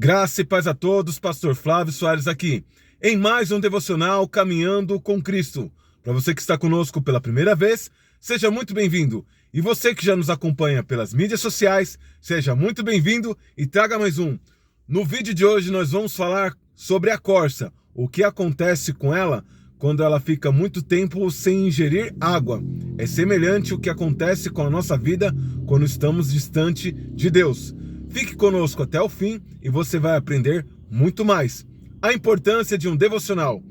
Graça e paz a todos, Pastor Flávio Soares aqui, em mais um devocional Caminhando com Cristo. Para você que está conosco pela primeira vez, seja muito bem-vindo. E você que já nos acompanha pelas mídias sociais, seja muito bem-vindo e traga mais um. No vídeo de hoje nós vamos falar sobre a corça, o que acontece com ela quando ela fica muito tempo sem ingerir água. É semelhante ao que acontece com a nossa vida quando estamos distante de Deus. Fique conosco até o fim e você vai aprender muito mais. A importância de um devocional.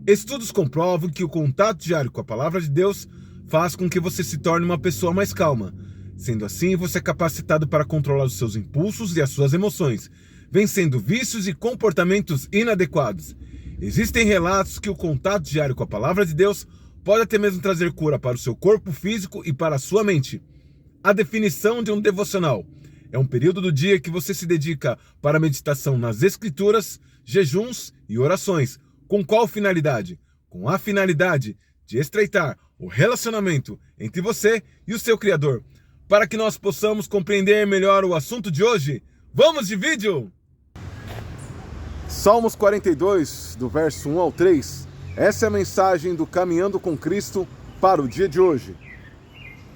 Estudos comprovam que o contato diário com a palavra de Deus faz com que você se torne uma pessoa mais calma. Sendo assim, você é capacitado para controlar os seus impulsos e as suas emoções, vencendo vícios e comportamentos inadequados. Existem relatos que o contato diário com a palavra de Deus pode até mesmo trazer cura para o seu corpo físico e para a sua mente. A definição de um devocional é um período do dia que você se dedica para a meditação nas Escrituras, jejuns e orações. Com qual finalidade? Com a finalidade de estreitar o relacionamento entre você e o seu Criador. Para que nós possamos compreender melhor o assunto de hoje, vamos de vídeo! Salmos 42, do verso 1 ao 3. Essa é a mensagem do Caminhando com Cristo para o dia de hoje.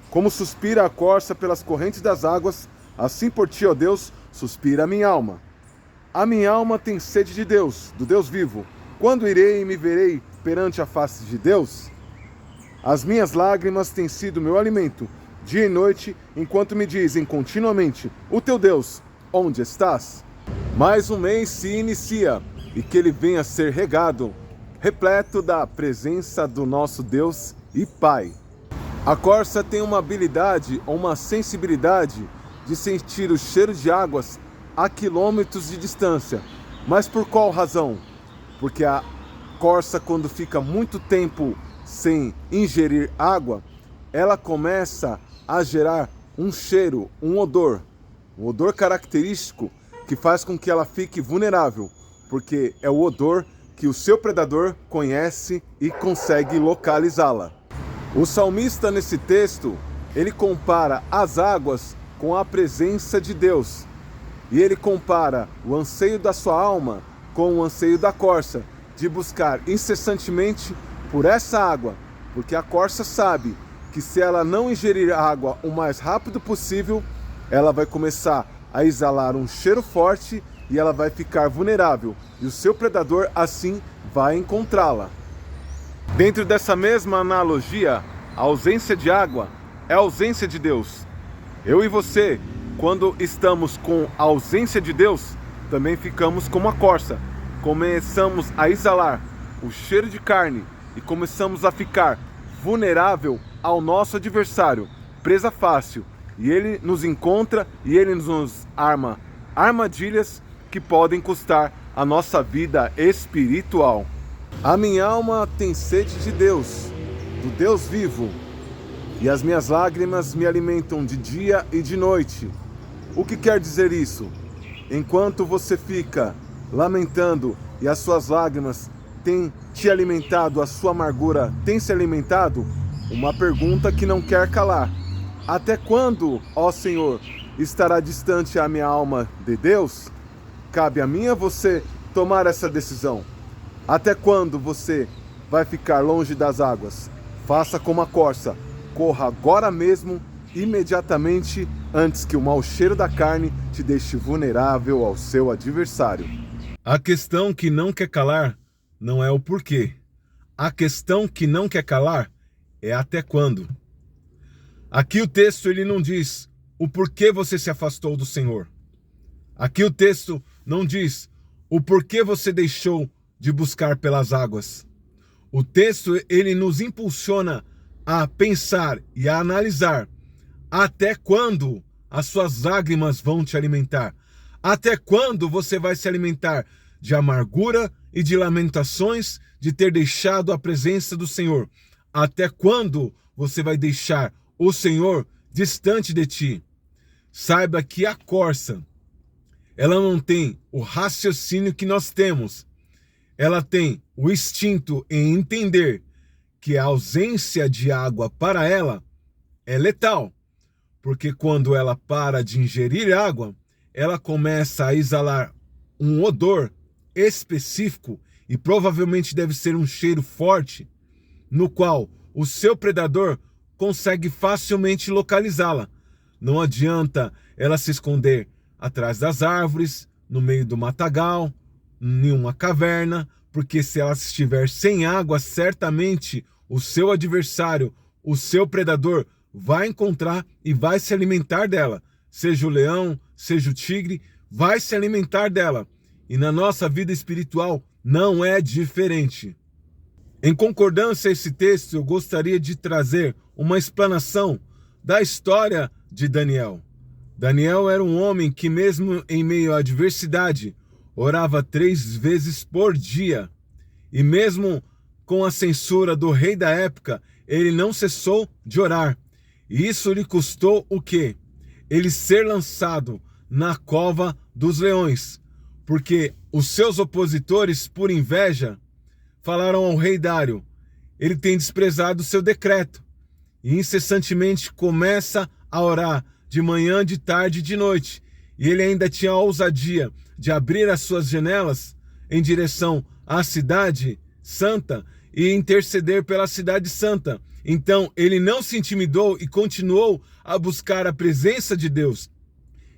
Como suspira a corça pelas correntes das águas, assim por ti, ó Deus, suspira a minha alma. A minha alma tem sede de Deus, do Deus vivo. Quando irei e me verei perante a face de Deus? As minhas lágrimas têm sido meu alimento, dia e noite, enquanto me dizem continuamente: o teu Deus, onde estás? Mais um mês se inicia, e que ele venha a ser regado, repleto da presença do nosso Deus e Pai. A corça tem uma habilidade ou uma sensibilidade de sentir o cheiro de águas a quilômetros de distância. Mas por qual razão? Porque a corça, quando fica muito tempo sem ingerir água, ela começa a gerar um cheiro, um odor característico que faz com que ela fique vulnerável, porque é o odor que o seu predador conhece e consegue localizá-la. O salmista, nesse texto, ele compara as águas com a presença de Deus. E ele compara o anseio da sua alma com o anseio da corça, de buscar incessantemente por essa água, porque a corça sabe que se ela não ingerir água o mais rápido possível, ela vai começar a exalar um cheiro forte e ela vai ficar vulnerável, e o seu predador assim vai encontrá-la. Dentro dessa mesma analogia, a ausência de água é a ausência de Deus. Eu e você, quando estamos com a ausência de Deus, também ficamos como a corça. Começamos a exalar o cheiro de carne e começamos a ficar vulnerável ao nosso adversário, presa fácil. E ele nos encontra e ele nos arma armadilhas que podem custar a nossa vida espiritual. A minha alma tem sede de Deus, do Deus vivo, e as minhas lágrimas me alimentam de dia e de noite. O que quer dizer isso? Enquanto você fica lamentando e as suas lágrimas têm te alimentado, a sua amargura tem se alimentado, uma pergunta que não quer calar: até quando, ó Senhor, estará distante a minha alma de Deus? Cabe a mim e a você tomar essa decisão. Até quando você vai ficar longe das águas? Faça como a corça. Corra agora mesmo, imediatamente, antes que o mau cheiro da carne te deixe vulnerável ao seu adversário. A questão que não quer calar não é o porquê. A questão que não quer calar é até quando. Aqui o texto ele não diz o porquê você se afastou do Senhor. Aqui o texto não diz o porquê você deixou de buscar pelas águas. O texto ele nos impulsiona a pensar e a analisar até quando as suas lágrimas vão te alimentar. Até quando você vai se alimentar de amargura e de lamentações de ter deixado a presença do Senhor. Até quando você vai deixar o Senhor distante de ti. Saiba que a corça, ela não tem o raciocínio que nós temos. Ela tem o instinto em entender que a ausência de água para ela é letal. Porque quando ela para de ingerir água, ela começa a exalar um odor específico e provavelmente deve ser um cheiro forte, no qual o seu predador consegue facilmente localizá-la. Não adianta ela se esconder atrás das árvores, no meio do matagal, em uma caverna, porque se ela estiver sem água, certamente o seu adversário, o seu predador, vai encontrar e vai se alimentar dela. Seja o leão, seja o tigre, vai se alimentar dela. E na nossa vida espiritual não é diferente. Em concordância a esse texto, eu gostaria de trazer uma explanação da história de Daniel. Daniel era um homem que, mesmo em meio à adversidade, orava 3 vezes por dia. E mesmo com a censura do rei da época, ele não cessou de orar. E isso lhe custou o quê? Ele ser lançado na cova dos leões. Porque os seus opositores, por inveja, falaram ao rei Dário: ele tem desprezado o seu decreto. E incessantemente começa a orar de manhã, de tarde e de noite. E ele ainda tinha a ousadia de abrir as suas janelas em direção à cidade santa e interceder pela cidade santa. Então ele não se intimidou e continuou a buscar a presença de Deus.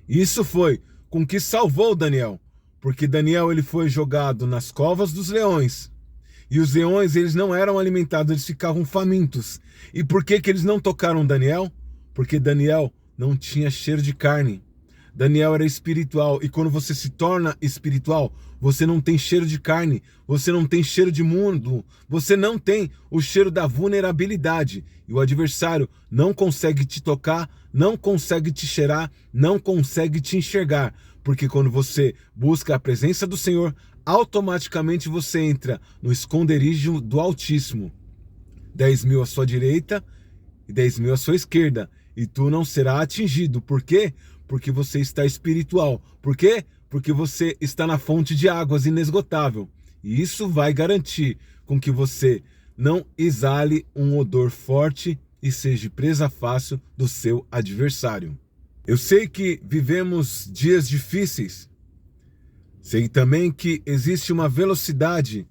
Isso foi com que salvou Daniel, porque Daniel ele foi jogado nas covas dos leões. E os leões, eles não eram alimentados, eles ficavam famintos. E por que eles não tocaram Daniel? Porque Daniel não tinha cheiro de carne. Daniel era espiritual, e quando você se torna espiritual, você não tem cheiro de carne, você não tem cheiro de mundo, você não tem o cheiro da vulnerabilidade. E o adversário não consegue te tocar, não consegue te cheirar, não consegue te enxergar. Porque quando você busca a presença do Senhor, automaticamente você entra no esconderijo do Altíssimo. 10.000 à sua direita e 10.000 à sua esquerda. E tu não será atingido. Por quê? Porque você está espiritual. Por quê? Porque você está na fonte de águas inesgotável. E isso vai garantir com que você não exale um odor forte e seja presa fácil do seu adversário. Eu sei que vivemos dias difíceis. Sei também que existe uma velocidade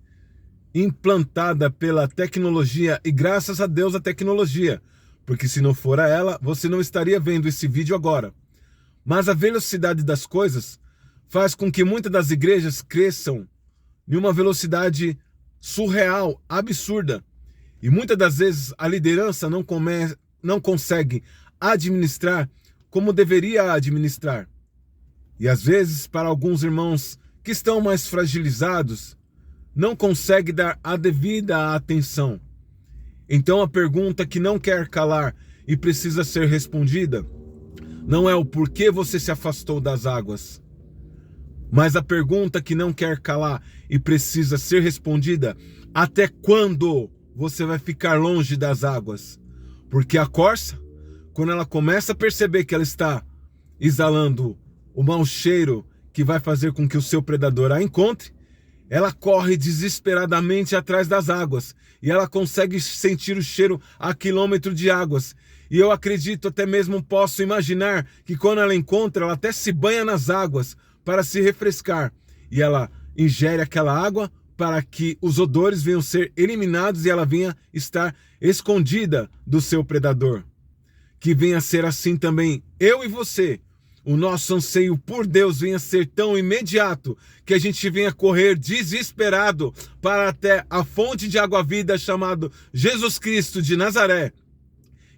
implantada pela tecnologia, e graças a Deus a tecnologia, porque se não for ela, você não estaria vendo esse vídeo agora. Mas a velocidade das coisas faz com que muitas das igrejas cresçam em uma velocidade surreal, absurda. E muitas das vezes a liderança não consegue administrar como deveria administrar. E às vezes, para alguns irmãos que estão mais fragilizados, não consegue dar a devida atenção. Então a pergunta que não quer calar e precisa ser respondida não é o porquê você se afastou das águas, mas a pergunta que não quer calar e precisa ser respondida: até quando você vai ficar longe das águas? Porque a corça, quando ela começa a perceber que ela está exalando o mau cheiro que vai fazer com que o seu predador a encontre, ela corre desesperadamente atrás das águas e ela consegue sentir o cheiro a quilômetro de águas. E eu acredito, até mesmo posso imaginar, que quando ela encontra, ela até se banha nas águas para se refrescar. E ela ingere aquela água para que os odores venham ser eliminados e ela venha estar escondida do seu predador. Que venha ser assim também eu e você. O nosso anseio por Deus venha ser tão imediato que a gente venha correr desesperado para até a fonte de água-vida chamado Jesus Cristo de Nazaré.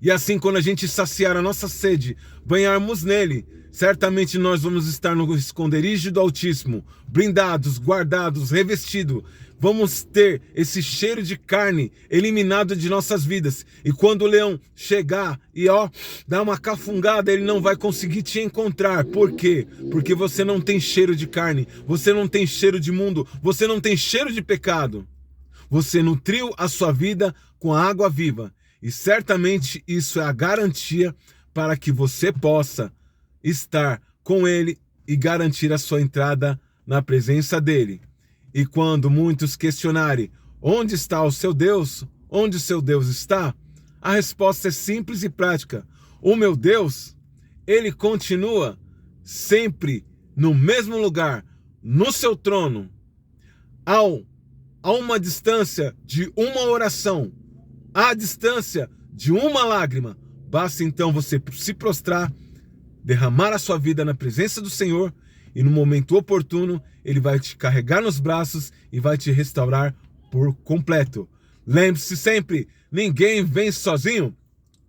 E assim, quando a gente saciar a nossa sede, banharmos nele, certamente nós vamos estar no esconderijo do Altíssimo, blindados, guardados, revestidos. Vamos ter esse cheiro de carne eliminado de nossas vidas. E quando o leão chegar e dar uma cafungada, ele não vai conseguir te encontrar. Por quê? Porque você não tem cheiro de carne, você não tem cheiro de mundo, você não tem cheiro de pecado. Você nutriu a sua vida com a água viva. E certamente isso é a garantia para que você possa estar com ele e garantir a sua entrada na presença dele. E quando muitos questionarem onde está o seu Deus, onde o seu Deus está, a resposta é simples e prática. O meu Deus, ele continua sempre no mesmo lugar, no seu trono, a uma distância de uma oração, à distância de uma lágrima, basta então você se prostrar, derramar a sua vida na presença do Senhor, e no momento oportuno Ele vai te carregar nos braços e vai te restaurar por completo. Lembre-se sempre, ninguém vence sozinho.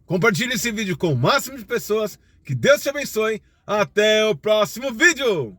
Compartilhe esse vídeo com o máximo de pessoas. Que Deus te abençoe. Até o próximo vídeo!